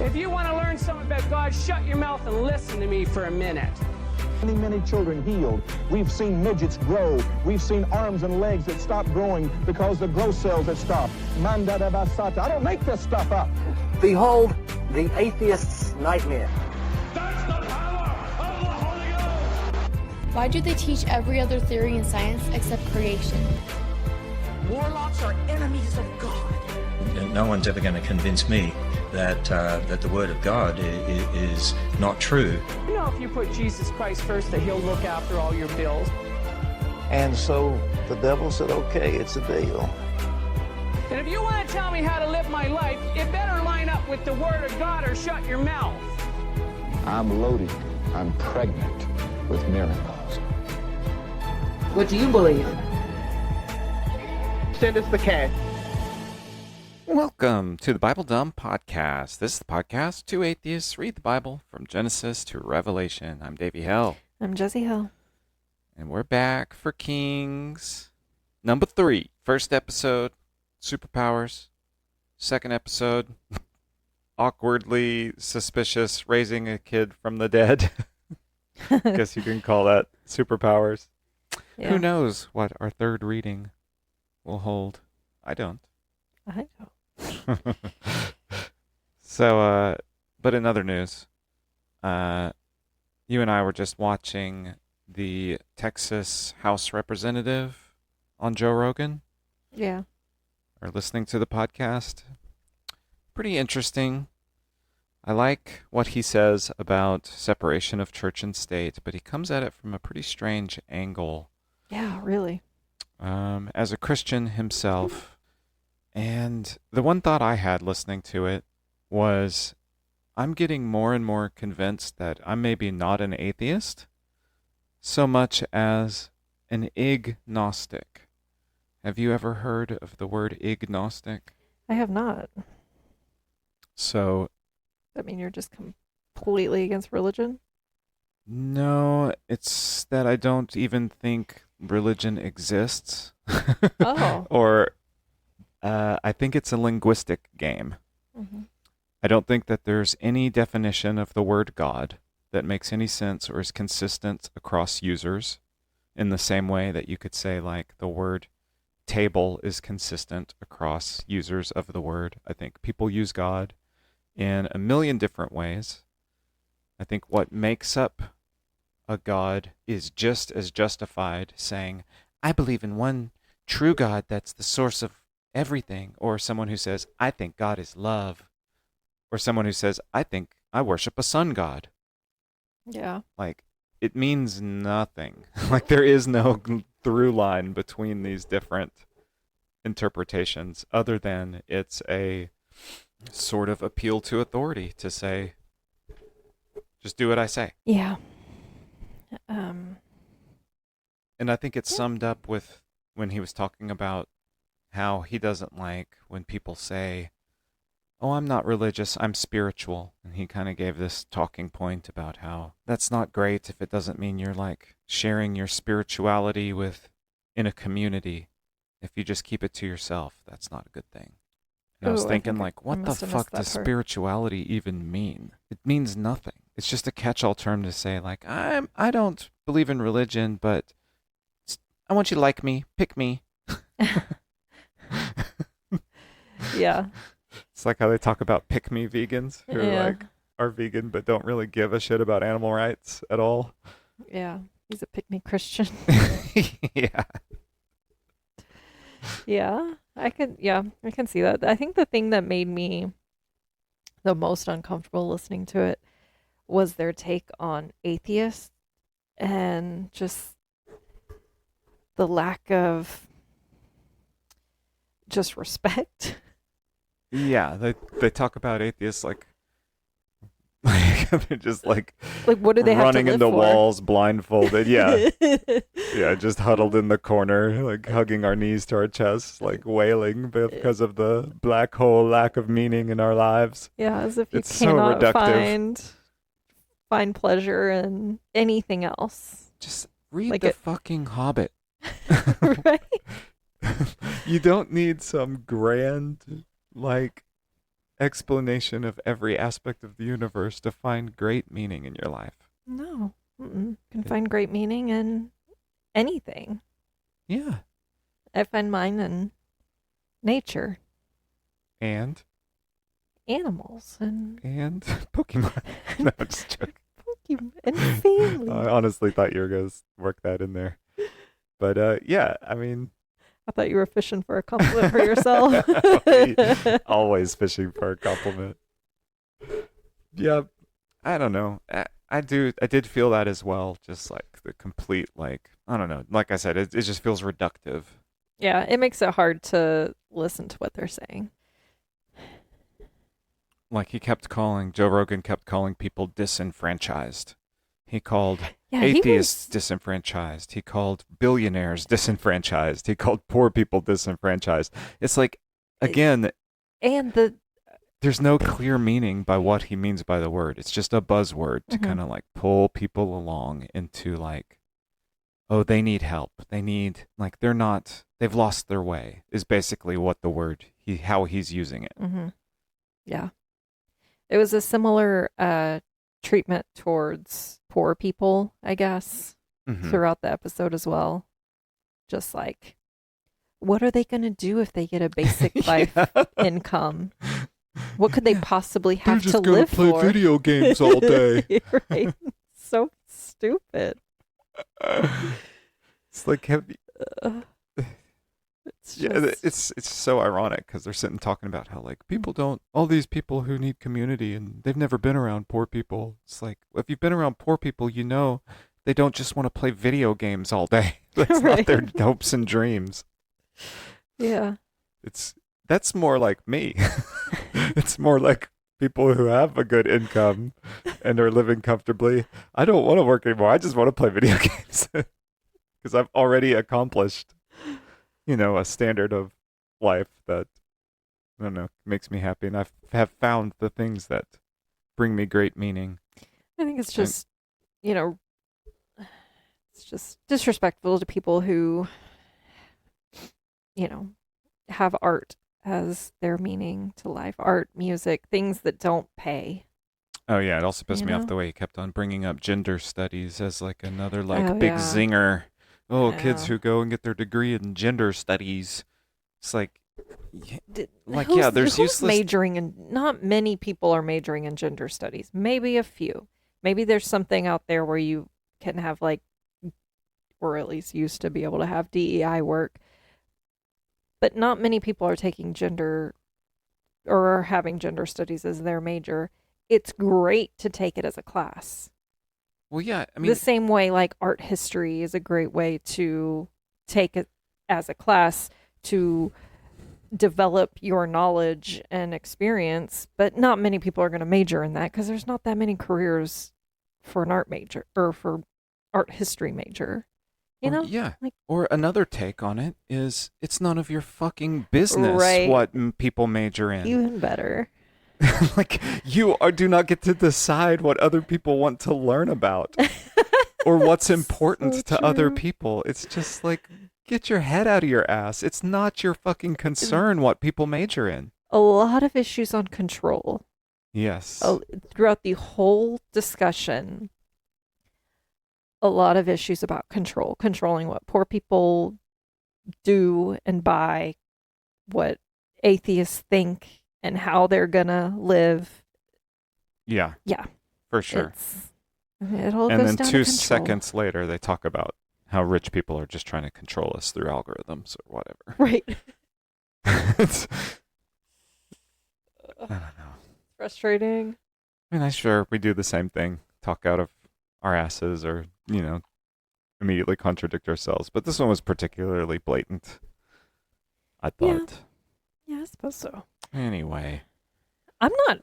If you want to learn something about God, shut your mouth and listen to me for a minute. Many children healed. We've seen midgets grow. We've seen arms and legs that stop growing because the growth cells have stopped. Manda da basata. I don't make this stuff up. Behold, the atheist's nightmare. That's the power of the Holy Ghost! Why do they teach every other theory in science except creation? Warlocks are enemies of God. No one's ever going to convince me that the Word of God is not true. You know, if you put Jesus Christ first, that he'll look after all your bills. And so the devil said, okay, it's a deal. And if you want to tell me how to live my life, it better line up with the Word of God or shut your mouth. I'm loaded. I'm pregnant with miracles. What do you believe? Send us the cash. Welcome to the Bible Dumb Podcast. This is the podcast two atheists read the Bible from Genesis to Revelation. I'm Davey Hell. I'm Jesse Hill. And we're back for Kings number 3. First episode, superpowers. Second episode, awkwardly suspicious, raising a kid from the dead. Guess you can call that superpowers. Yeah. Who knows what our third reading will hold? I don't. I know. So, but in other news, you and I were just watching the Texas House Representative on Joe Rogan. Yeah. Or listening to the podcast. Pretty interesting. I like what he says about separation of church and state, but he comes at it from a pretty strange angle. Yeah, really. As a Christian himself. And the one thought I had listening to it was, I'm getting more and more convinced that I'm maybe not an atheist so much as an agnostic. Have you ever heard of the word agnostic? I have not. So... Does that mean you're just completely against religion? No, it's that I don't even think religion exists. Oh. Or... I think it's a linguistic game. Mm-hmm. I don't think that there's any definition of the word God that makes any sense or is consistent across users in the same way that you could say like the word table is consistent across users of the word. I think people use God in a million different ways. I think what makes up a God is just as justified saying, I believe in one true God that's the source of everything, or someone who says, I think God is love, or someone who says, I think I worship a sun god. Yeah. Like, it means nothing. Like, there is no through line between these different interpretations other than it's a sort of appeal to authority to say, just do what I say. Yeah. And I think it's summed up with when he was talking about how he doesn't like when people say, oh, I'm not religious, I'm spiritual. And he kind of gave this talking point about how that's not great if it doesn't mean you're like sharing your spirituality in a community. If you just keep it to yourself, that's not a good thing. And I was thinking like, what the fuck does spirituality even mean? It means nothing. It's just a catch-all term to say like, I don't believe in religion, but I want you to like me, pick me. Yeah. It's like how they talk about pick-me vegans who are vegan but don't really give a shit about animal rights at all. Yeah. He's a pick-me Christian. Yeah. Yeah. I can see that. I think the thing that made me the most uncomfortable listening to it was their take on atheists and just the lack of just respect. Yeah, they talk about atheists like they're just like what do they have to running live into for? walls blindfolded. Yeah. Yeah, just huddled in the corner, like hugging our knees to our chests, like wailing because of the black hole lack of meaning in our lives. Yeah, as if you it's so cannot reductive. find pleasure in anything else. Just read the fucking Hobbit. Right? You don't need some grand, like, explanation of every aspect of the universe to find great meaning in your life. No. You can find great meaning in anything. Yeah. I find mine in nature. And Animals and Pokemon. No, I'm just joking. Pokemon and family. I honestly thought you were going to work that in there. But yeah, I mean... I thought you were fishing for a compliment for yourself. Always fishing for a compliment. Yeah, I don't know. I did feel that as well. Just like the complete, like, I don't know. Like I said, it just feels reductive. Yeah, it makes it hard to listen to what they're saying. Like Joe Rogan kept calling people disenfranchised. He called Yeah, atheists disenfranchised. He called billionaires disenfranchised. He called poor people disenfranchised. It's like, again, and there's no clear meaning by what he means by the word. It's just a buzzword to kind of like pull people along into like, oh, they need help. They need, like, they've lost their way is basically what the word, how he's using it. Mm-hmm. Yeah. It was a similar treatment towards poor people, I guess, throughout the episode as well. Just like, what are they going to do if they get a basic life income? What could they possibly have to live for? They're just going to play video games all day. Right. So stupid. It's like, it's so ironic because they're sitting talking about how like all these people who need community and they've never been around poor people. It's like, if you've been around poor people, you know they don't just want to play video games all day. That's not their hopes and dreams. Yeah. That's more like me. It's more like people who have a good income and are living comfortably. I don't want to work anymore. I just want to play video games because I've already accomplished, a standard of life that, I don't know, makes me happy. And I have found the things that bring me great meaning. I think it's just, it's just disrespectful to people who, have art as their meaning to life. Art, music, things that don't pay. Oh, yeah. It also pissed me off the way he kept on bringing up gender studies as like another big zinger. Oh, kids who go and get their degree in gender studies. It's like, there's useless... majoring in... Not many people are majoring in gender studies. Maybe a few. Maybe there's something out there where you can have or at least used to be able to have DEI work. But not many people are taking gender or are having gender studies as their major. It's great to take it as a class. Well, yeah, I mean... The same way, art history is a great way to take it as a class to develop your knowledge and experience, but not many people are going to major in that because there's not that many careers for an art major or for art history major. Yeah. Or another take on it is it's none of your fucking business what people major in. Even better. You do not get to decide what other people want to learn about or what's important to other people. It's just like, get your head out of your ass. It's not your fucking concern what people major in. A lot of issues on control. Yes. Throughout the whole discussion, a lot of issues about controlling what poor people do and buy, what atheists think, and how they're gonna live. Yeah. Yeah. For sure. It all and goes then down 2 to control. seconds later, they talk about how rich people are just trying to control us through algorithms or whatever. Right. I don't know. Frustrating. I mean, sure, we do the same thing. Talk out of our asses or, immediately contradict ourselves. But this one was particularly blatant, I thought. Yeah, I suppose so. Anyway. I'm not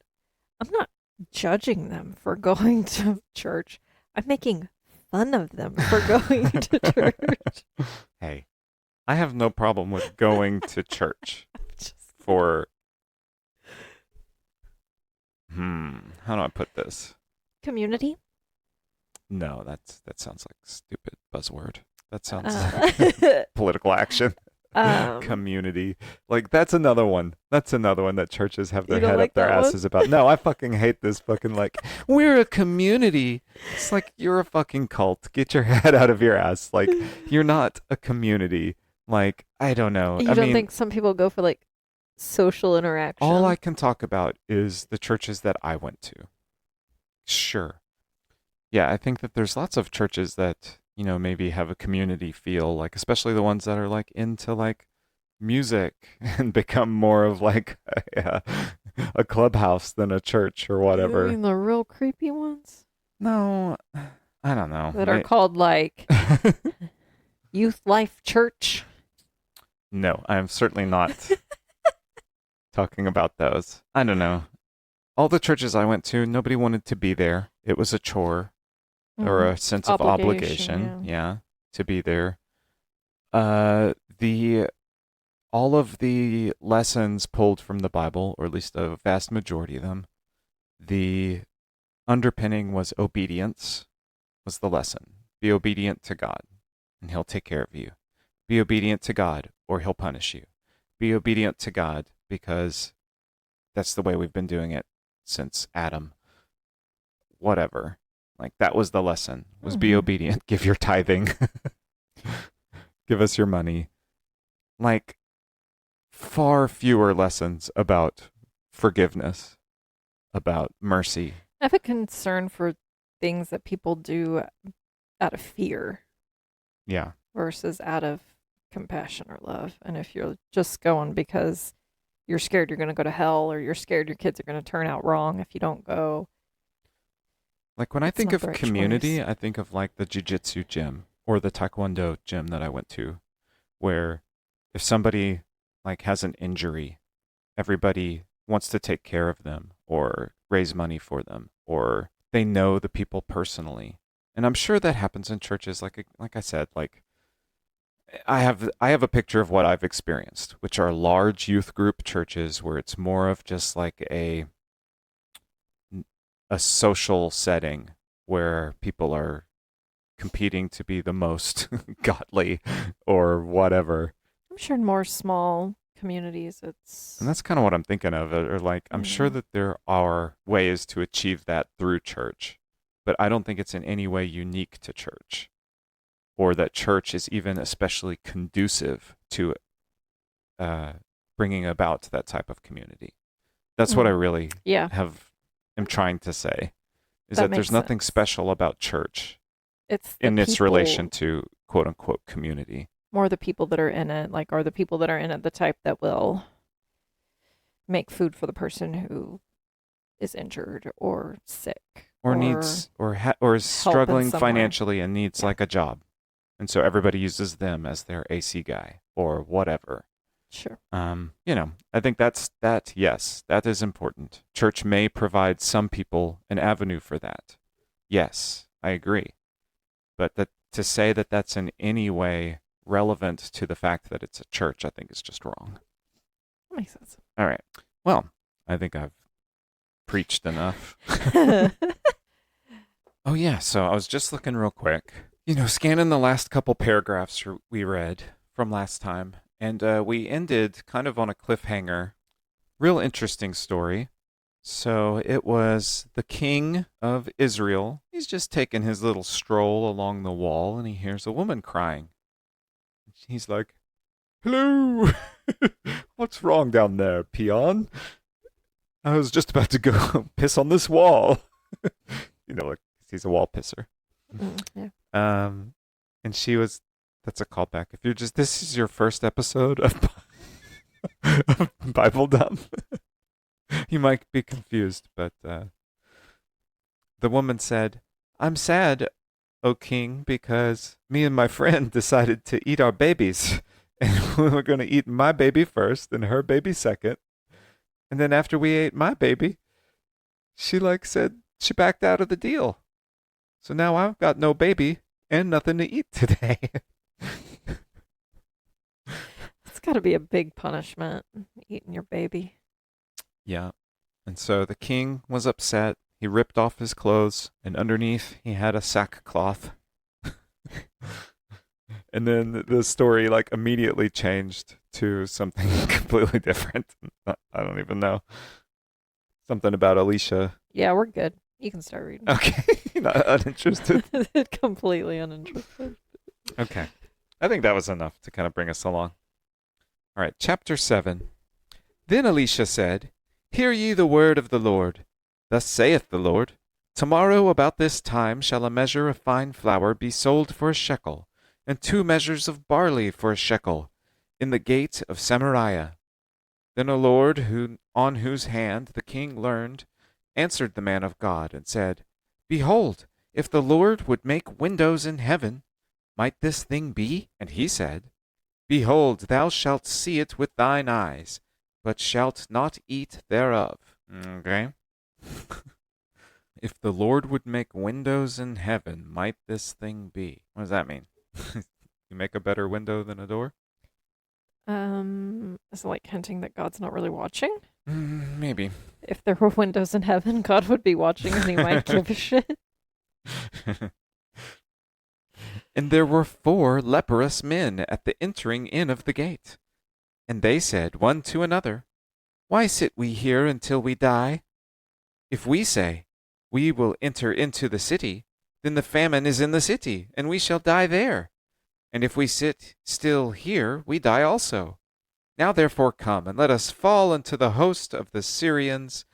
judging them for going to church. I'm making fun of them for going to church. Hey, I have no problem with going to church for... how do I put this? Community? No, that sounds like a stupid buzzword. That sounds like political action. Community. Like, that's another one. That's another one that churches have their You don't head like up their that one? asses about. No, I fucking hate this fucking, like, we're a community. It's like, you're a fucking cult. Get your head out of your ass. Like, you're not a community. Like, I don't know. You I don't mean, think some people go for like social interaction? all I can talk about is the churches that I went to. Sure. Yeah, I think that there's lots of churches that, you know, maybe have a community feel, like, especially the ones that are like into like music and become more of like a clubhouse than a church or You whatever. mean the real creepy ones No, I don't know. that are called like Youth Life Church? No, I'm certainly not talking about those. I don't know. All the churches I went to, nobody wanted to be there. It was a chore or a sense of obligation, yeah, to be there. All of the lessons pulled from the Bible, or at least a vast majority of them, the underpinning was obedience, was the lesson. Be obedient to God, and He'll take care of you. Be obedient to God, or He'll punish you. Be obedient to God, because that's the way we've been doing it since Adam. Whatever. Like, that was the lesson, was be obedient, give your tithing, give us your money. Like, far fewer lessons about forgiveness, about mercy. I have a concern for things that people do out of fear Yeah. versus out of compassion or love. And if you're just going because you're scared you're going to go to hell, or you're scared your kids are going to turn out wrong if you don't go. Like, when I It's think not of the right community, choice. I think of like the jiu-jitsu gym or the taekwondo gym that I went to, where if somebody like has an injury, everybody wants to take care of them or raise money for them, or they know the people personally. And I'm sure that happens in churches, like I said, like I have a picture of what I've experienced, which are large youth group churches where it's more of just like a social setting where people are competing to be the most godly or whatever. I'm sure in more small communities it's. And that's kind of what I'm thinking of. Or like, I'm sure that there are ways to achieve that through church, but I don't think it's in any way unique to church, or that church is even especially conducive to bringing about that type of community. That's what I really am trying to say, is that there's nothing special about church in its relation to quote unquote community. More the people that are in it, like, are the people that are in it the type that will make food for the person who is injured or sick or needs or is struggling financially and needs like a job, and so everybody uses them as their AC guy or whatever. Sure. You know, I think yes, that is important. Church may provide some people an avenue for that. Yes, I agree. But to say that that's in any way relevant to the fact that it's a church, I think is just wrong. That makes sense. All right. Well, I think I've preached enough. Oh yeah, so I was just looking real quick, scanning the last couple paragraphs we read from last time. And we ended kind of on a cliffhanger. Real interesting story. So it was the king of Israel. He's just taking his little stroll along the wall, and he hears a woman crying. He's like, "Hello, what's wrong down there, peon? I was just about to go piss on this wall." Like he's a wall pisser. Yeah. And she was. That's a callback. If this is your first episode of Bible Dump, you might be confused, but the woman said, "I'm sad, O king, because me and my friend decided to eat our babies, and we were going to eat my baby first and her baby second. And then after we ate my baby, she said she backed out of the deal. So now I've got no baby and nothing to eat today." It's got to be a big punishment, eating your baby. Yeah. And so the king was upset. He ripped off his clothes, and underneath he had a sackcloth. And then the story like immediately changed to something completely different. I don't even know. Something about Alicia. Yeah, we're good. You can start reading. Okay. Not uninterested. Completely uninterested. Okay. I think that was enough to kind of bring us along. All right, chapter 7. Then Elisha said, Hear ye the word of the Lord. Thus saith the Lord, Tomorrow about this time shall a measure of fine flour be sold for a shekel, and 2 measures of barley for a shekel, in the gate of Samaria. Then a Lord, on whose hand the king learned, answered the man of God, and said, Behold, if the Lord would make windows in heaven, might this thing be? And he said, Behold, thou shalt see it with thine eyes, but shalt not eat thereof. Okay? If the Lord would make windows in heaven, might this thing be? What does that mean? You make a better window than a door? Is it like hinting that God's not really watching? Maybe. If there were windows in heaven, God would be watching and he might give a shit. And there were 4 leprous men at the entering in of the gate. And they said one to another, Why sit we here until we die? If we say, We will enter into the city, then the famine is in the city, and we shall die there. And if we sit still here, we die also. Now therefore come, and let us fall into the host of the Syrians.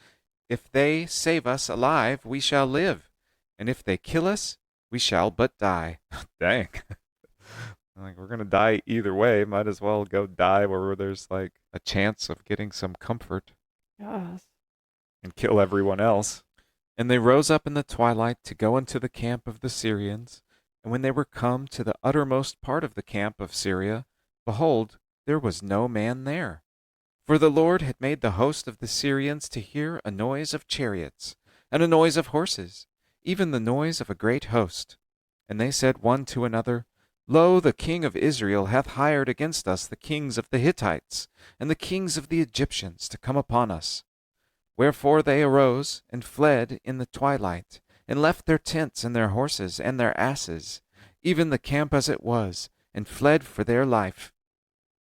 If they save us alive, we shall live, and if they kill us, we shall but die. Dang. Like, we're going to die either way. Might as well go die where there's like a chance of getting some comfort. Yes. And kill everyone else. And they rose up in the twilight to go into the camp of the Syrians. And when they were come to the uttermost part of the camp of Syria, behold, there was no man there. For the Lord had made the host of the Syrians to hear a noise of chariots, and a noise of horses, even the noise of a great host. And they said one to another, Lo, the king of Israel hath hired against us the kings of the Hittites, and the kings of the Egyptians to come upon us. Wherefore they arose, and fled in the twilight, and left their tents and their horses and their asses, even the camp as it was, and fled for their life.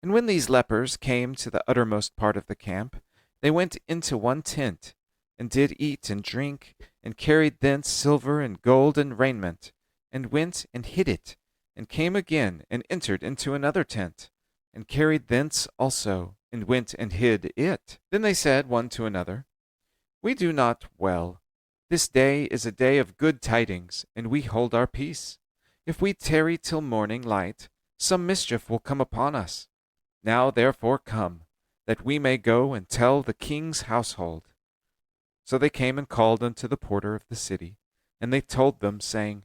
And when these lepers came to the uttermost part of the camp, they went into one tent, and did eat and drink, and carried thence silver and gold and raiment, and went and hid it, and came again, and entered into another tent, and carried thence also, and went and hid it. Then they said one to another, We do not well. This day is a day of good tidings, and we hold our peace. If we tarry till morning light, some mischief will come upon us. Now therefore come, that we may go and tell the king's household. So they came and called unto the porter of the city, and they told them, saying,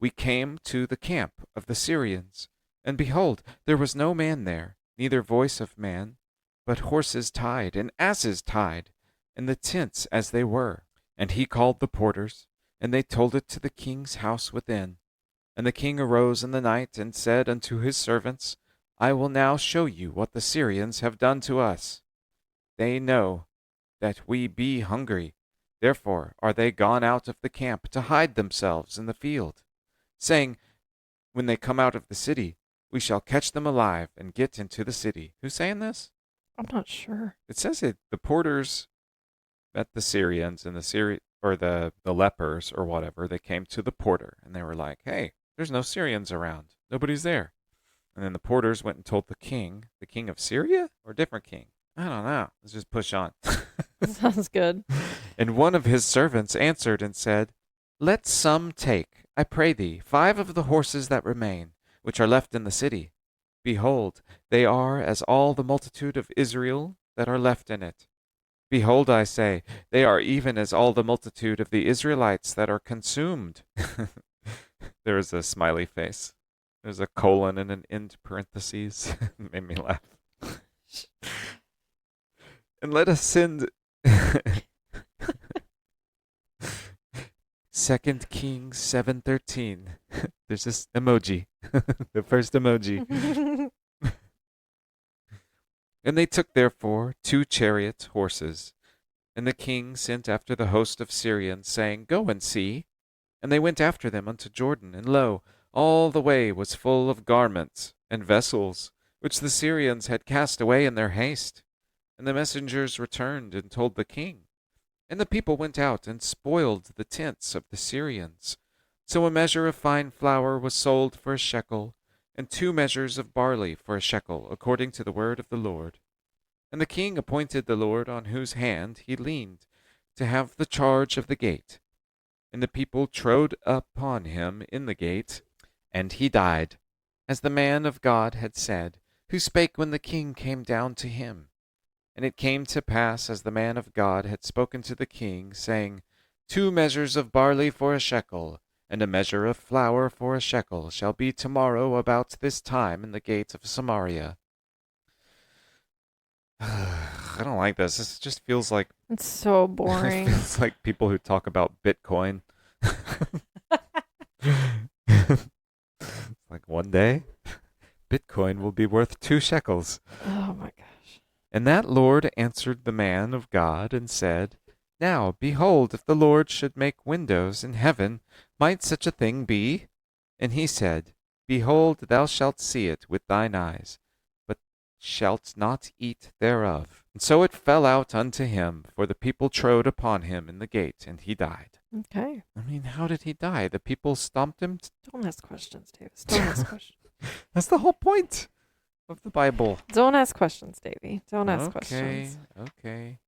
We came to the camp of the Syrians, and behold, there was no man there, neither voice of man, but horses tied, and asses tied, and the tents as they were. And he called the porters, and they told it to the king's house within. And the king arose in the night, and said unto his servants, I will now show you what the Syrians have done to us. They know that we be hungry, therefore are they gone out of the camp to hide themselves in the field, saying, When they come out of the city, we shall catch them alive and get into the city. Who's saying this? I'm not sure. It says it. The porters met the Syrians and the lepers or whatever. They came to the porter and they were like, Hey, there's no Syrians around. Nobody's there. And then the porters went and told the king of Syria or a different king? I don't know. Let's just push on. Sounds good. And one of his servants answered and said, Let some take, I pray thee, 5 of the horses that remain, which are left in the city. Behold, they are as all the multitude of Israel that are left in it. Behold, I say, they are even as all the multitude of the Israelites that are consumed. There is a smiley face. There's a colon and an end parentheses. Made me laugh. And let us send 2 Kings 7:13. There's this emoji. The first emoji. And they took therefore 2 chariot horses. And the king sent after the host of Syrians, saying, Go and see. And they went after them unto Jordan, and lo, All the way was full of garments and vessels, which the Syrians had cast away in their haste. And the messengers returned and told the king. And the people went out and spoiled the tents of the Syrians. So a measure of fine flour was sold for a shekel, and 2 measures of barley for a shekel, according to the word of the Lord. And the king appointed the Lord on whose hand he leaned to have the charge of the gate. And the people trode upon him in the gate, and he died, as the man of God had said, who spake when the king came down to him. And it came to pass, as the man of God had spoken to the king, saying, 2 measures of barley for a shekel, and a measure of flour for a shekel, shall be tomorrow about this time in the gate of Samaria. I don't like this. This just feels like... It's so boring. It feels like people who talk about Bitcoin. Like one day, Bitcoin will be worth 2 shekels. Oh my gosh. And that Lord answered the man of God and said, Now, behold, if the Lord should make windows in heaven, might such a thing be? And he said, Behold, thou shalt see it with thine eyes, but shalt not eat thereof. And so it fell out unto him, for the people trode upon him in the gate, and he died. Okay. I mean, how did he die? The people stomped him? Don't ask questions, Davis. Don't ask questions. That's the whole point of the Bible. Don't ask questions, Davey. Don't ask questions. Okay.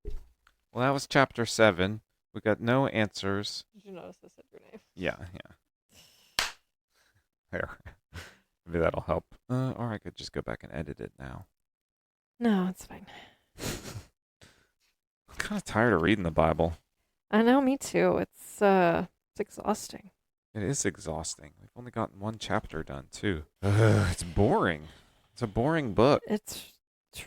Well, that was chapter 7. We got no answers. Did you notice I said your name? Yeah. There. Maybe that'll help. Or I could just go back and edit it now. No, it's fine. I'm kind of tired of reading the Bible. I know, me too. It's exhausting. It is exhausting. We've only gotten 1 chapter done, too. It's boring. It's a boring book. It's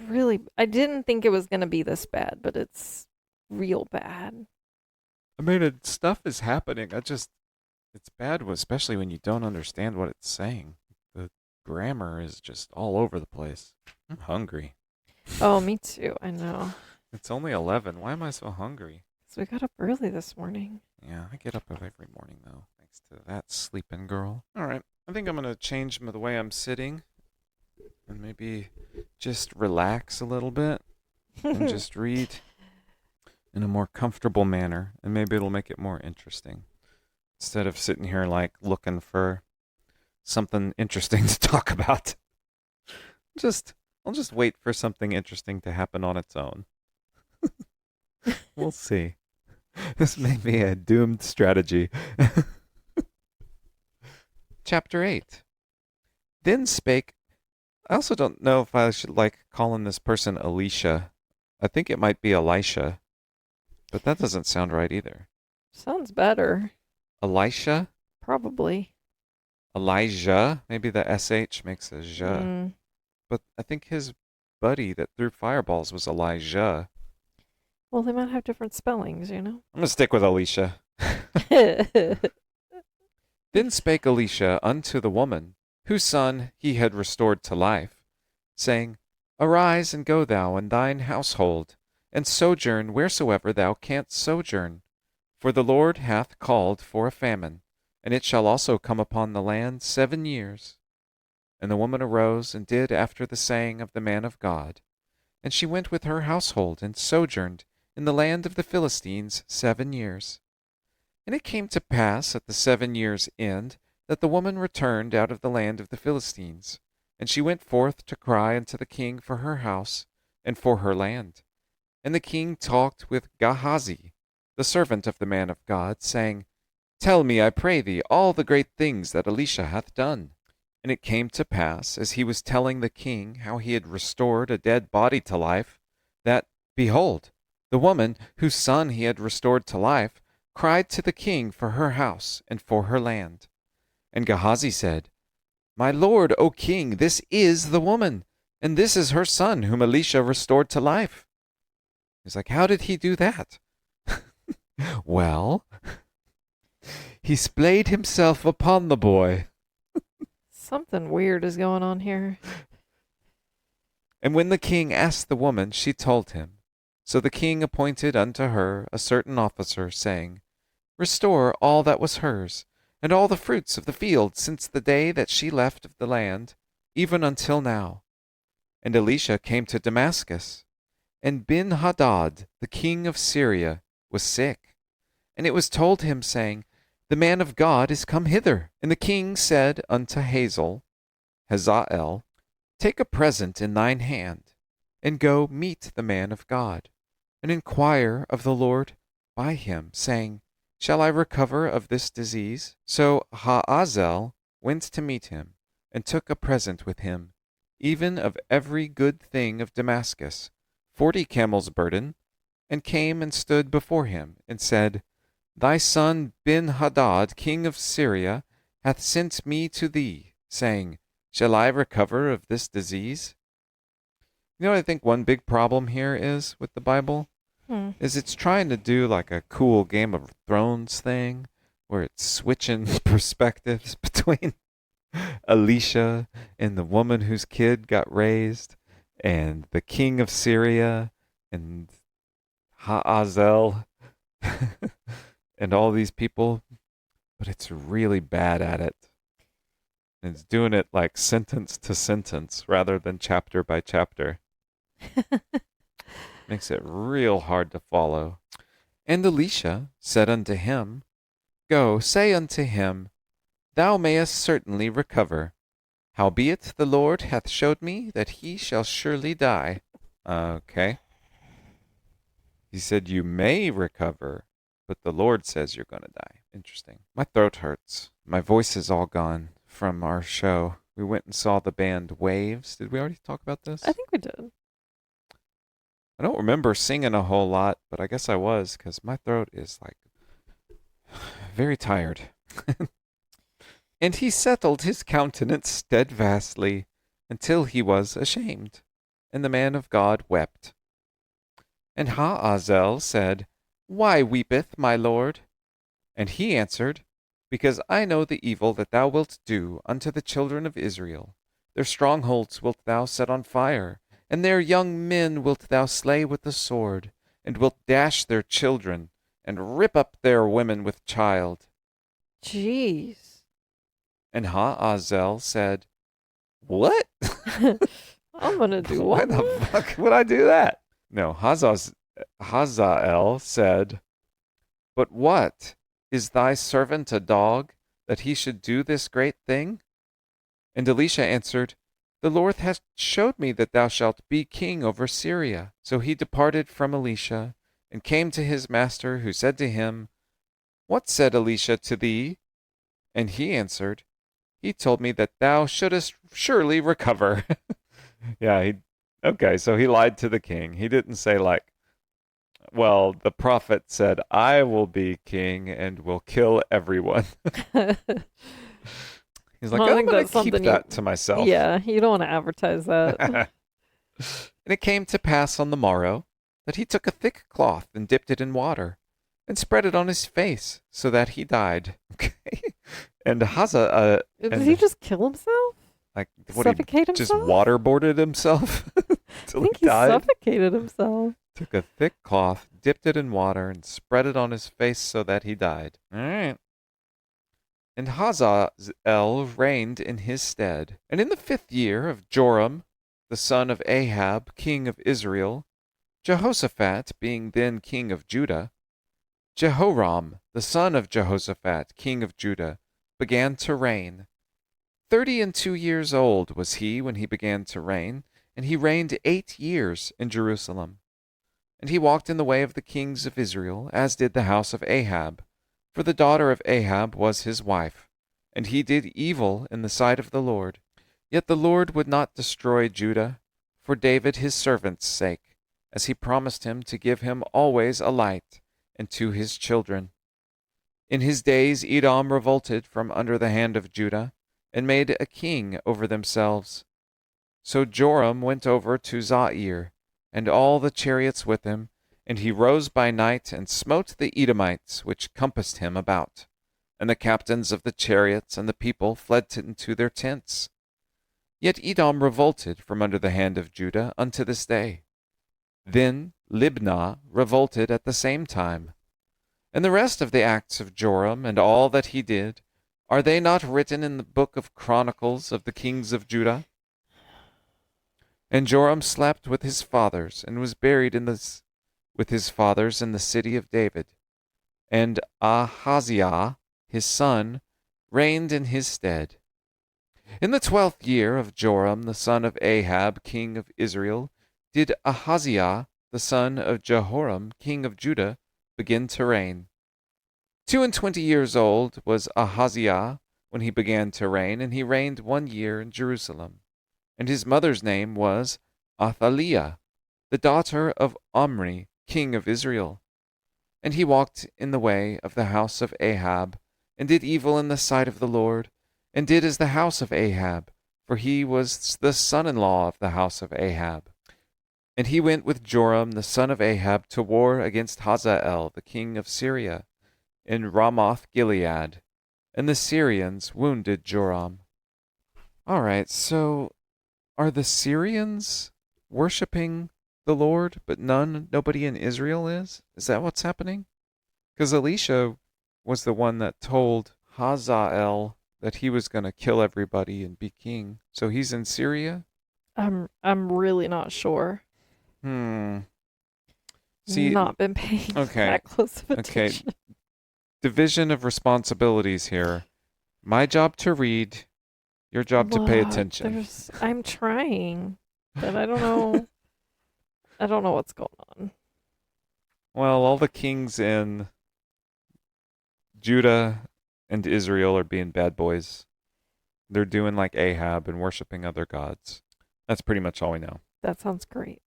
really... I didn't think it was going to be this bad, but it's real bad. I mean, stuff is happening. It's bad, especially when you don't understand what it's saying. The grammar is just all over the place. I'm hungry. Oh, me too. I know. It's only 11. Why am I so hungry? So we got up early this morning. Yeah, I get up every morning, though, thanks to that sleeping girl. All right, I think I'm going to change the way I'm sitting and maybe just relax a little bit and just read in a more comfortable manner, and maybe it'll make it more interesting. Instead of sitting here, like, looking for something interesting to talk about. I'll just wait for something interesting to happen on its own. We'll see. This may be a doomed strategy. Chapter 8. Then spake... I also don't know if I should like calling this person Alicia. I think it might be Elisha. But that doesn't sound right either. Sounds better. Elisha? Probably. Elijah? Maybe the SH makes a J. But I think his buddy that threw fireballs was Elijah. Well, they might have different spellings, you know? I'm going to stick with Alicia. Then spake Elisha unto the woman, whose son he had restored to life, saying, Arise, and go thou and thine household, and sojourn wheresoever thou canst sojourn. For the Lord hath called for a famine, and it shall also come upon the land 7 years. And the woman arose and did after the saying of the man of God. And she went with her household and sojourned in the land of the Philistines 7 years. And it came to pass at the 7 years' end that the woman returned out of the land of the Philistines. And she went forth to cry unto the king for her house and for her land. And the king talked with Gehazi, the servant of the man of God, saying, Tell me, I pray thee, all the great things that Elisha hath done. And it came to pass, as he was telling the king how he had restored a dead body to life, that, behold, the woman, whose son he had restored to life, cried to the king for her house and for her land. And Gehazi said, My lord, O king, this is the woman, and this is her son whom Elisha restored to life. He's like, how did he do that? Well, he splayed himself upon the boy. Something weird is going on here. And when the king asked the woman, she told him. So the king appointed unto her a certain officer, saying, Restore all that was hers, and all the fruits of the field since the day that she left the land, even until now. And Elisha came to Damascus, and Ben-Hadad, the king of Syria, was sick. And it was told him, saying, The man of God is come hither. And the king said unto Hazael, Take a present in thine hand, and go meet the man of God, and inquire of the Lord by him, saying, Shall I recover of this disease? So Hazael went to meet him, and took a present with him, even of every good thing of Damascus, 40 camels' burden, and came and stood before him, and said, Thy son Ben-Hadad, king of Syria, hath sent me to thee, saying, Shall I recover of this disease? You know what I think one big problem here is with the Bible? Is it's trying to do like a cool Game of Thrones thing, where it's switching perspectives between Elisha and the woman whose kid got raised, and the king of Syria, and Hazael, and all these people, but it's really bad at it. And it's doing it like sentence to sentence rather than chapter by chapter. Makes it real hard to follow. And Elisha said unto him, Go, say unto him, Thou mayest certainly recover. Howbeit the Lord hath showed me that he shall surely die. Okay. He said, You may recover, but the Lord says you're going to die. Interesting. My throat hurts. My voice is all gone from our show. We went and saw the band Waves. Did we already talk about this? I think we did. I don't remember singing a whole lot, but I guess I was, because my throat is like very tired. And he settled his countenance steadfastly until he was ashamed, and the man of God wept. And Hazael said, Why weepeth my lord? And he answered, Because I know the evil that thou wilt do unto the children of Israel. Their strongholds wilt thou set on fire, and their young men wilt thou slay with the sword, and wilt dash their children, and rip up their women with child. Jeez. And Hazael said, What? I'm going to do Why what? the fuck would I do that? No, Hazael said, But what? Is thy servant a dog, that he should do this great thing? And Elisha answered, The Lord hath showed me that thou shalt be king over Syria. So he departed from Elisha, and came to his master, who said to him, What said Elisha to thee? And he answered, He told me that thou shouldest surely recover. Yeah, okay, so he lied to the king. He didn't say like, well, the prophet said, I will be king and will kill everyone. He's like, I I'm think going that's to keep something that to myself. Yeah, you don't want to advertise that. And it came to pass on the morrow that he took a thick cloth and dipped it in water and spread it on his face so that he died. Okay. And Did he just kill himself? Like, Suffocate he just himself? waterboarded himself I till think he he died? suffocated himself. Took a thick cloth, dipped it in water, and spread it on his face so that he died. All right. And Hazael reigned in his stead. And in the 5th year of Joram, the son of Ahab, king of Israel, Jehoshaphat being then king of Judah, Jehoram, the son of Jehoshaphat, king of Judah, began to reign. 32 years old was he when he began to reign, and he reigned 8 years in Jerusalem. And he walked in the way of the kings of Israel, as did the house of Ahab. For the daughter of Ahab was his wife, and he did evil in the sight of the Lord. Yet the Lord would not destroy Judah, for David his servant's sake, as he promised him to give him always a light, and to his children. In his days Edom revolted from under the hand of Judah, and made a king over themselves. So Joram went over to Zair, and all the chariots with him, and he rose by night and smote the Edomites which compassed him about. And the captains of the chariots and the people fled into their tents. Yet Edom revolted from under the hand of Judah unto this day. Then Libnah revolted at the same time. And the rest of the acts of Joram and all that he did, Are they not written in the book of Chronicles of the kings of Judah? And Joram slept with his fathers, and was buried with his fathers in the city of David. And Ahaziah, his son, reigned in his stead. In the 12th year of Joram, the son of Ahab, king of Israel, did Ahaziah, the son of Jehoram, king of Judah, begin to reign. 22 years old was Ahaziah when he began to reign, and he reigned 1 year in Jerusalem. And his mother's name was Athaliah, the daughter of Omri, king of Israel. And he walked in the way of the house of Ahab, and did evil in the sight of the Lord, and did as the house of Ahab, for he was the son-in-law of the house of Ahab. And he went with Joram the son of Ahab to war against Hazael the king of Syria in Ramoth Gilead, and the Syrians wounded Joram. All right, so are the Syrians worshiping the Lord, but nobody in Israel is? Is that what's happening? Because Elisha was the one that told Hazael that he was going to kill everybody and be king. So he's in Syria? I'm really not sure. See, not been paying that close of attention. Okay. Division of responsibilities here. My job to read, your job to pay attention. I'm trying, but I don't know. I don't know what's going on. Well, all the kings in Judah and Israel are being bad boys. They're doing like Ahab and worshiping other gods. That's pretty much all we know. That sounds great.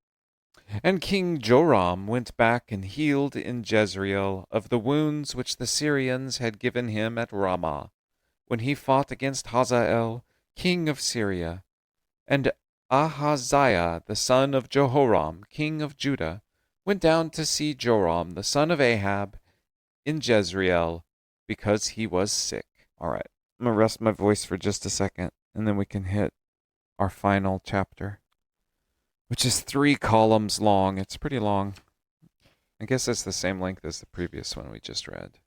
And King Joram went back and healed in Jezreel of the wounds which the Syrians had given him at Ramah, when he fought against Hazael, king of Syria. And Ahaziah, the son of Jehoram, king of Judah, went down to see Joram, the son of Ahab, in Jezreel, because he was sick. All right, I'm going to rest my voice for just a second, and then we can hit our final chapter, which is 3 columns long. It's pretty long. I guess it's the same length as the previous one we just read.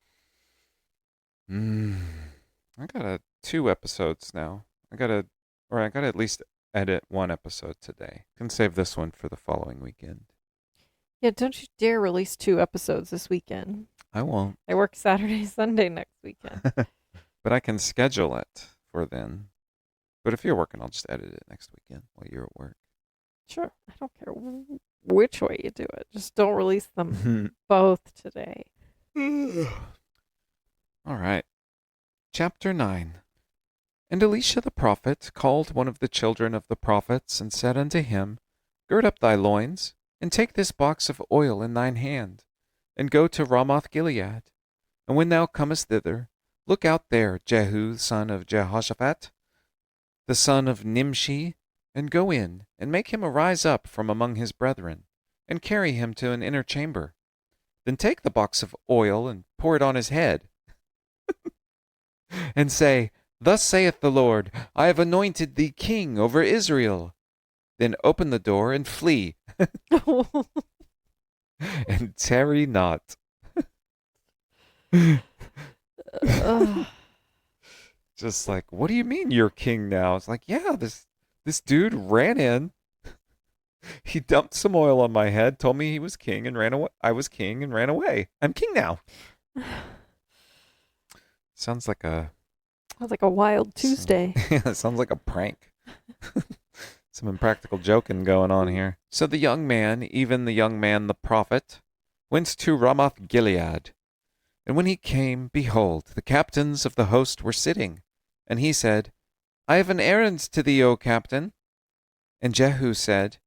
I got 2 episodes now. I got to at least edit 1 episode today. I can save this one for the following weekend. Yeah, don't you dare release 2 episodes this weekend. I won't. I work Saturday, Sunday next weekend. But I can schedule it for then. But if you're working, I'll just edit it next weekend while you're at work. Sure. I don't care which way you do it. Just don't release them both today. All right. Chapter 9. And Elisha the prophet called one of the children of the prophets, and said unto him, Gird up thy loins, and take this box of oil in thine hand, and go to Ramoth Gilead. And when thou comest thither, look out there Jehu son of Jehoshaphat, the son of Nimshi, and go in, and make him arise up from among his brethren, and carry him to an inner chamber. Then take the box of oil, and pour it on his head, and say, Thus saith the Lord, I have anointed thee king over Israel. Then open the door and flee, and tarry not. Just like, what do you mean you're king now? It's like, yeah, this dude ran in. He dumped some oil on my head, told me he was king, and ran away. I was king and ran away. I'm king now. Sounds like a wild Tuesday. Yeah, it sounds like a prank. Some impractical joking going on here. So the young man, even the young man the prophet, went to Ramoth Gilead. And when he came, behold, the captains of the host were sitting. And he said, I have an errand to thee, O captain. And Jehu said,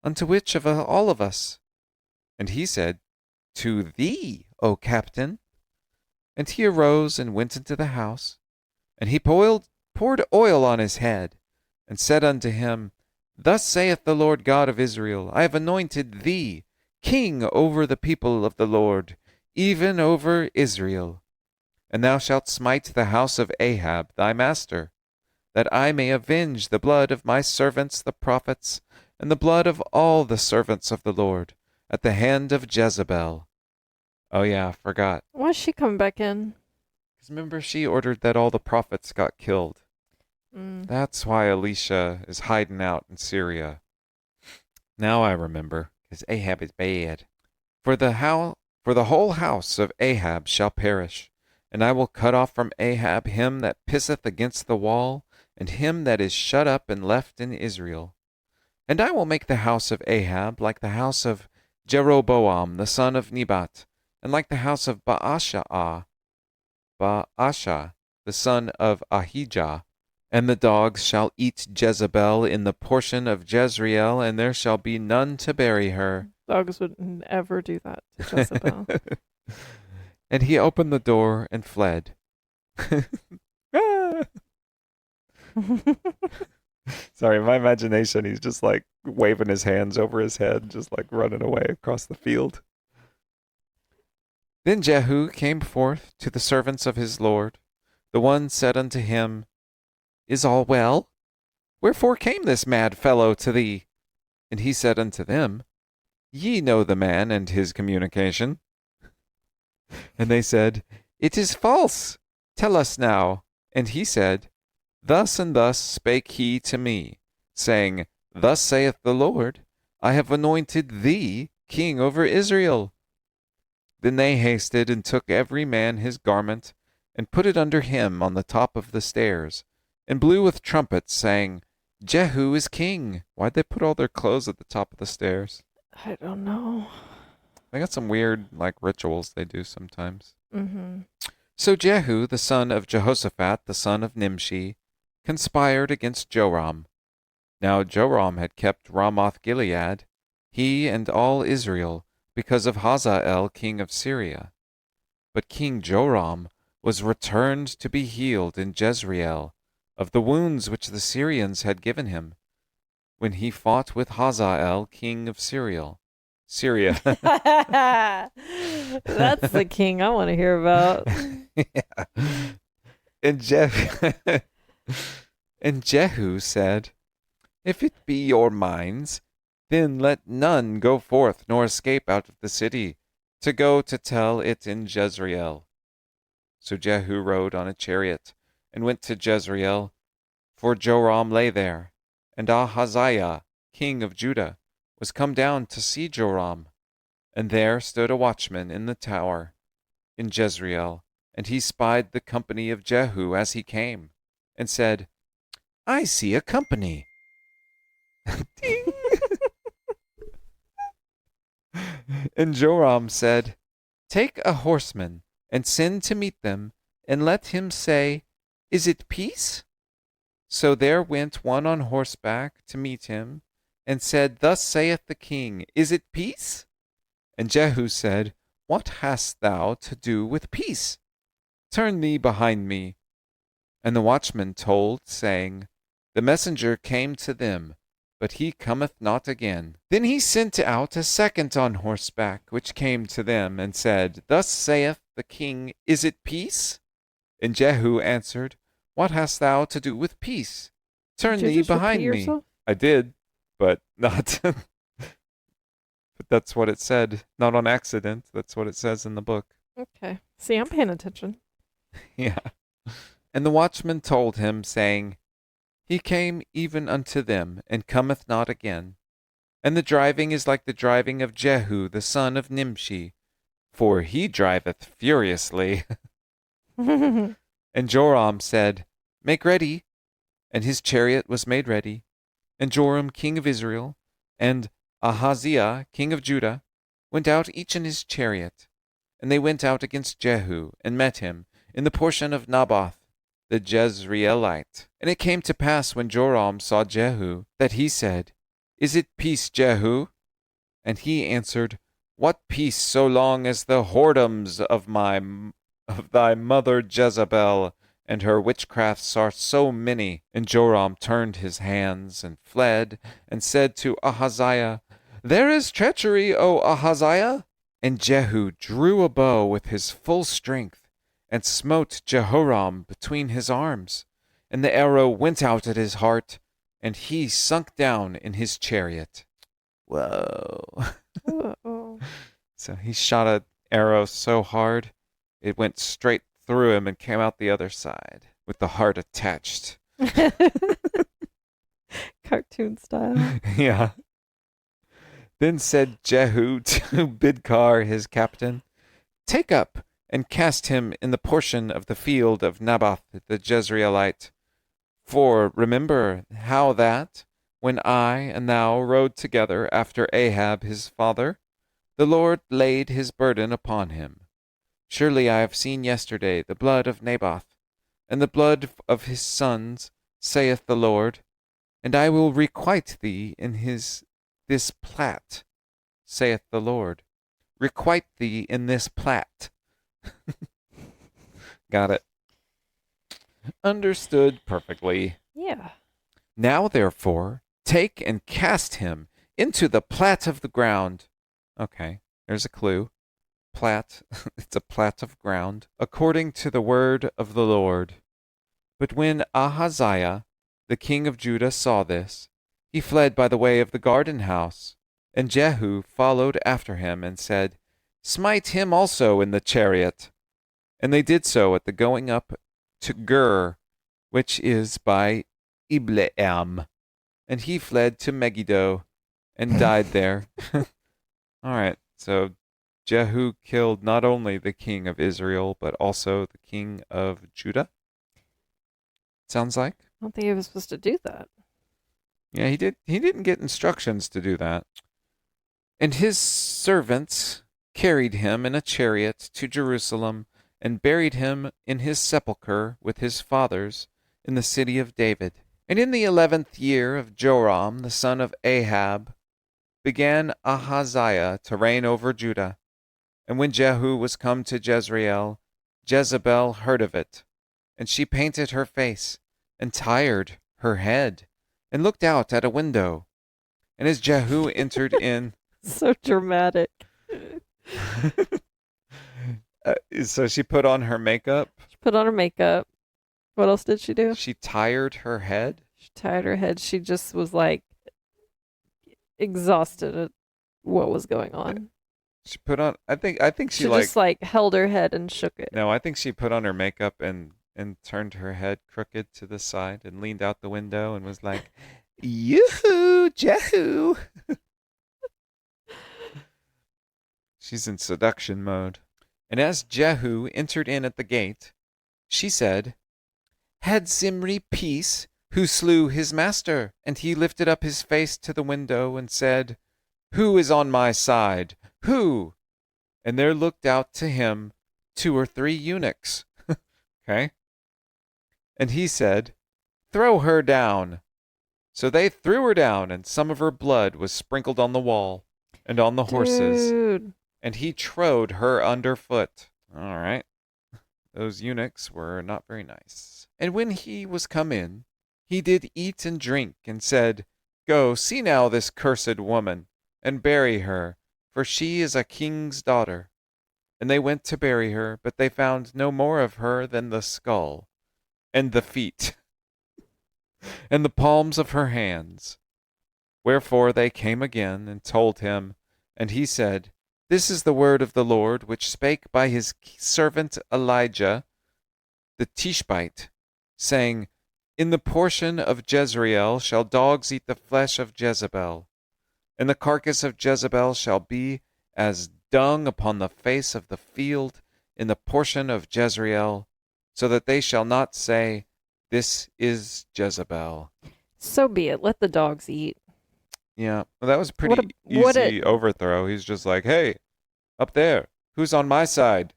Unto which of all of us? And he said, To thee, O captain. And he arose and went into the house. And he poured oil on his head, and said unto him, Thus saith the Lord God of Israel, I have anointed thee king over the people of the Lord, even over Israel. And thou shalt smite the house of Ahab thy master, that I may avenge the blood of my servants the prophets, and the blood of all the servants of the Lord, at the hand of Jezebel. Oh yeah, I forgot. Why is she coming back in? Because remember, she ordered that all the prophets got killed. That's why Elisha is hiding out in Syria. Now I remember, because Ahab is bad. For the whole house of Ahab shall perish, and I will cut off from Ahab him that pisseth against the wall, and him that is shut up and left in Israel. And I will make the house of Ahab like the house of Jeroboam the son of Nebat, and like the house of Baasha the son of Ahijah. And the dogs shall eat Jezebel in the portion of Jezreel, and there shall be none to bury her. Dogs would never do that to Jezebel. And he opened the door and fled. Sorry, my imagination, he's just like waving his hands over his head, just like running away across the field. Then Jehu came forth to the servants of his Lord. The one said unto him, Is all well? Wherefore came this mad fellow to thee? And he said unto them, Ye know the man and his communication. And they said, It is false. Tell us now. And he said, Thus and thus spake he to me, saying, Thus saith the Lord, I have anointed thee king over Israel. Then they hasted and took every man his garment, and put it under him on the top of the stairs, and blew with trumpets, saying, Jehu is king. Why'd they put all their clothes at the top of the stairs? I don't know. They got some weird, like, rituals they do sometimes. Mm-hmm. So Jehu, the son of Jehoshaphat, the son of Nimshi, conspired against Joram. Now Joram had kept Ramoth-Gilead, he and all Israel, because of Hazael, king of Syria. But King Joram was returned to be healed in Jezreel of the wounds which the Syrians had given him, when he fought with Hazael, king of Syria. That's the king I want to hear about. Yeah. And Jehu said, If it be your minds, then let none go forth nor escape out of the city, to go to tell it in Jezreel. So Jehu rode on a chariot, and went to Jezreel, for Joram lay there, and Ahaziah, king of Judah, was come down to see Joram. And there stood a watchman in the tower in Jezreel, and he spied the company of Jehu as he came, and said, I see a company. Ding! And Joram said, Take a horseman, and send to meet them, and let him say, Is it peace? So there went one on horseback to meet him, and said, Thus saith the king, Is it peace? And Jehu said, What hast thou to do with peace? Turn thee behind me. And the watchman told, saying, The messenger came to them, but he cometh not again. Then he sent out a second on horseback, which came to them, and said, Thus saith the king, Is it peace? And Jehu answered, What hast thou to do with peace? Turn thee behind me. Yourself? I did, but not. But that's what it said. Not on accident. That's what it says in the book. Okay. See, I'm paying attention. Yeah. And the watchman told him, saying, He came even unto them, and cometh not again. And the driving is like the driving of Jehu the son of Nimshi, for he driveth furiously. And Joram said, Make ready. And his chariot was made ready. And Joram king of Israel, and Ahaziah king of Judah, went out each in his chariot. And they went out against Jehu, and met him in the portion of Naboth the Jezreelite. And it came to pass, when Joram saw Jehu, that he said, Is it peace, Jehu? And he answered, What peace, so long as the whoredoms of thy mother Jezebel and her witchcrafts are so many? And Joram turned his hands and fled, and said to Ahaziah, There is treachery, O Ahaziah. And Jehu drew a bow with his full strength, and smote Jehoram between his arms. And the arrow went out at his heart, and he sunk down in his chariot. Whoa. Uh-oh. So he shot an arrow so hard, it went straight through him and came out the other side with the heart attached. Cartoon style. Yeah. Then said Jehu to Bidkar, his captain, "Take up and cast him in the portion of the field of Naboth the Jezreelite. For remember how that, when I and thou rode together after Ahab his father, the Lord laid his burden upon him. Surely I have seen yesterday the blood of Naboth, and the blood of his sons, saith the Lord, and I will requite thee in this plat, saith the Lord. Requite thee in this plat." Got it. Understood perfectly. Yeah. "Now therefore take and cast him into the plat of the ground." Okay, there's a clue. Plat, it's a plat of ground, according to the word of the Lord. But when Ahaziah, the king of Judah, saw this, he fled by the way of the garden house. And Jehu followed after him and said, "Smite him also in the chariot." And they did so at the going up to Gur, which is by Ibleam. And he fled to Megiddo and died there. All right, so Jehu killed not only the king of Israel, but also the king of Judah. Sounds like. I don't think he was supposed to do that. Yeah, he did. He didn't get instructions to do that. And his servants carried him in a chariot to Jerusalem and buried him in his sepulchre with his fathers in the city of David. And in the 11th year of Joram, the son of Ahab, began Ahaziah to reign over Judah. And when Jehu was come to Jezreel, Jezebel heard of it, and she painted her face, and tired her head, and looked out at a window. And as Jehu entered in... So dramatic. So she put on her makeup. She put on her makeup. What else did she do? She tired her head. She tied her head. She just was like exhausted at what was going on. She put on. I think she just like held her head and shook it. No, I think she put on her makeup and turned her head crooked to the side and leaned out the window and was like, "Yoo-hoo, Jehu." She's in seduction mode. And as Jehu entered in at the gate, she said, "Had Zimri peace, who slew his master?" And he lifted up his face to the window and said, "Who is on my side? Who?" And there looked out to him 2 or 3 eunuchs. Okay. And he said, "Throw her down." So they threw her down, and some of her blood was sprinkled on the wall and on the horses. Dude. And he trode her underfoot. All right. Those eunuchs were not very nice. And when he was come in, he did eat and drink, and said, "Go, see now this cursed woman, and bury her, for she is a king's daughter." And they went to bury her, but they found no more of her than the skull, and the feet, and the palms of her hands. Wherefore they came again, and told him, and he said, "This is the word of the Lord, which spake by his servant Elijah the Tishbite, saying, In the portion of Jezreel shall dogs eat the flesh of Jezebel, and the carcass of Jezebel shall be as dung upon the face of the field in the portion of Jezreel, so that they shall not say, This is Jezebel." So be it. Let the dogs eat. Yeah, well, that was a pretty easy overthrow. He's just like, "Hey, up there, who's on my side?"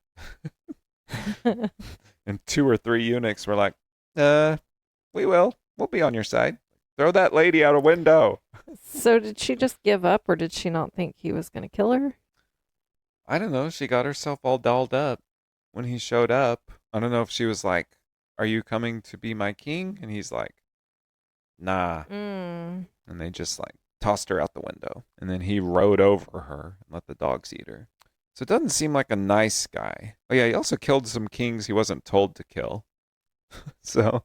And 2 or 3 eunuchs were like, We'll be on your side. Throw that lady out a window." So did she just give up, or did she not think he was going to kill her? I don't know. She got herself all dolled up when he showed up. I don't know if she was like, "Are you coming to be my king?" And he's like, "Nah." And they just like tossed her out the window. And then he rode over her and let the dogs eat her. So it doesn't seem like a nice guy. Oh yeah, he also killed some kings he wasn't told to kill. So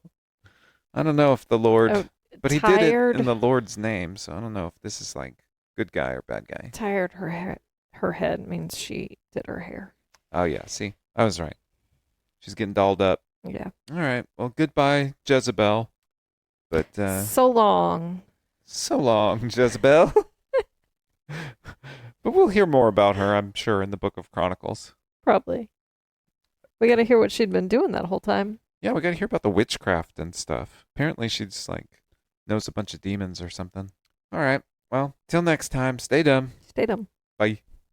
I don't know if the Lord, but he did it in the Lord's name. So I don't know if this is like good guy or bad guy. Tired her head means she did her hair. Oh yeah, see, I was right. She's getting dolled up. Yeah. All right. Well, goodbye, Jezebel. But so long. So long, Jezebel. But we'll hear more about her, I'm sure, in the Book of Chronicles. Probably. We got to hear what she'd been doing that whole time. Yeah, we got to hear about the witchcraft and stuff. Apparently, she's like knows a bunch of demons or something. All right. Well, till next time. Stay dumb. Stay dumb. Bye.